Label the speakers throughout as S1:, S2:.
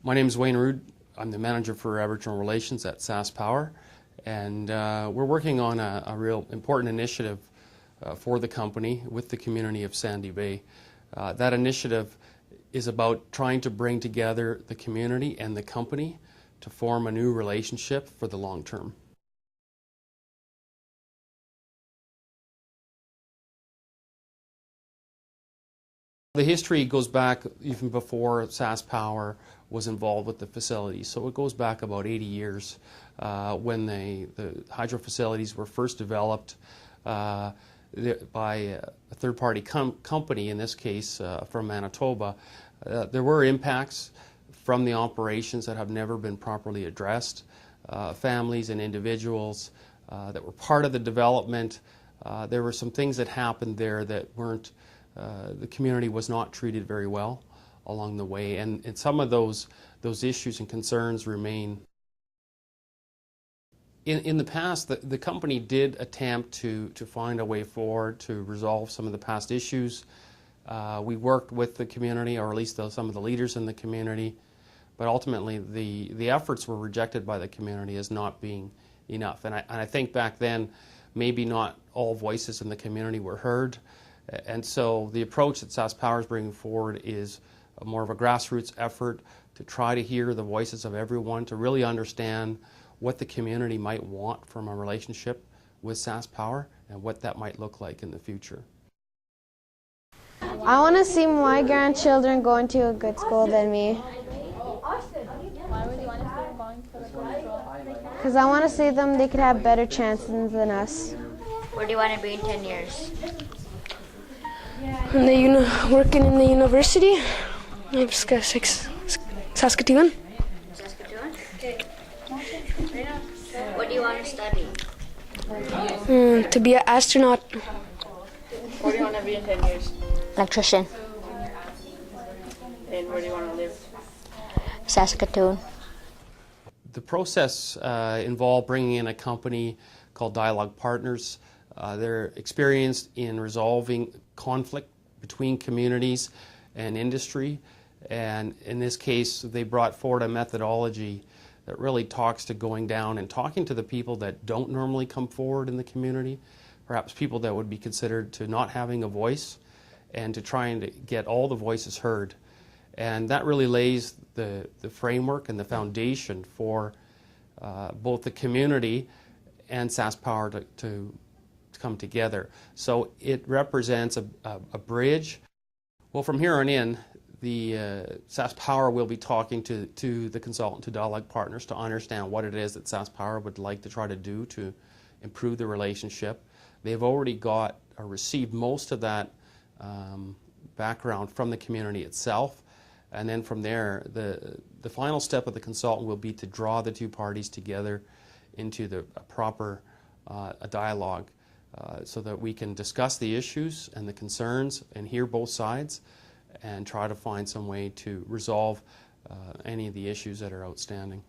S1: My name is Wayne Rood. I'm the manager for Aboriginal Relations at SaskPower, and we're working on a real important initiative for the company with the community of Sandy Bay. That initiative is about trying to bring together the community and the company to form a new relationship for the long term. The history goes back even before SaskPower was involved with the facility, so it goes back about 80 years when the hydro facilities were first developed by a third-party company, in this case from Manitoba. There were impacts from the operations that have never been properly addressed. Families and individuals that were part of the development, there were some things that happened there that weren't the community was not treated very well along the way, and some of those issues and concerns remain. In the past, the company did attempt to find a way forward to resolve some of the past issues. We worked with the community, or at least some of the leaders in the community, but ultimately the efforts were rejected by the community as not being enough. And I think back then, maybe not all voices in the community were heard. And so the approach that SaskPower is bringing forward is more of a grassroots effort to try to hear the voices of everyone, to really understand what the community might want from a relationship with SaskPower and what that might look like in the future.
S2: I want to see my grandchildren going to a good school than me.
S3: Why would you want to see them going to the good school?
S2: Because I want to see them, they could have better chances than us.
S4: Where do you want to be in 10 years?
S5: Working in the university of Saskatchewan.
S4: Saskatchewan? What do you want to study?
S5: To be an astronaut.
S3: Where do you want to be in 10 years?
S4: Electrician.
S3: And where do you want to live?
S4: Saskatoon.
S1: The process involved bringing in a company called Dialogue Partners. They're experienced in resolving conflict between communities and industry, and in this case they brought forward a methodology that really talks to going down and talking to the people that don't normally come forward in the community, perhaps people that would be considered to not having a voice, and to trying to get all the voices heard. And that really lays the framework and the foundation for both the community and SaskPower to come together. So it represents a bridge. Well, from here on in, the SaskPower will be talking to the consultant, to Dialogue Partners, to understand what it is that SaskPower would like to try to do to improve the relationship. They've already got or received most of that background from the community itself, and then from there, the final step of the consultant will be to draw the two parties together into a proper dialogue. So that we can discuss the issues and the concerns and hear both sides and try to find some way to resolve any of the issues that are outstanding.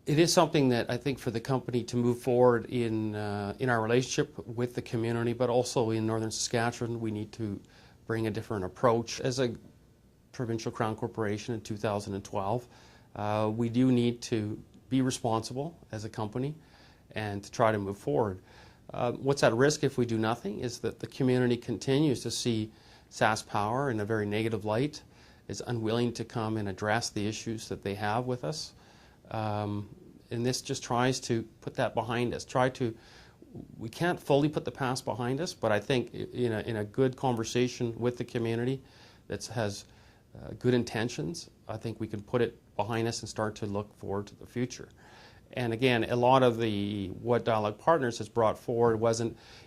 S1: It is something that I think for the company to move forward in our relationship with the community, but also in Northern Saskatchewan, we need to bring a different approach. As a provincial Crown Corporation in 2012, we do need to be responsible as a company and to try to move forward. What's at risk if we do nothing is that the community continues to see SaskPower in a very negative light, is unwilling to come and address the issues that they have with us. And this just tries to put that behind us. We can't fully put the past behind us, but I think in a good conversation with the community that has good intentions, I think we can put it behind us and start to look forward to the future. And again, a lot of what Dialogue Partners has brought forward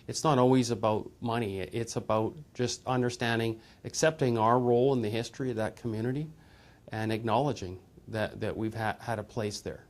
S1: it's not always about money. It's about just understanding, accepting our role in the history of that community and acknowledging that we've had a place there.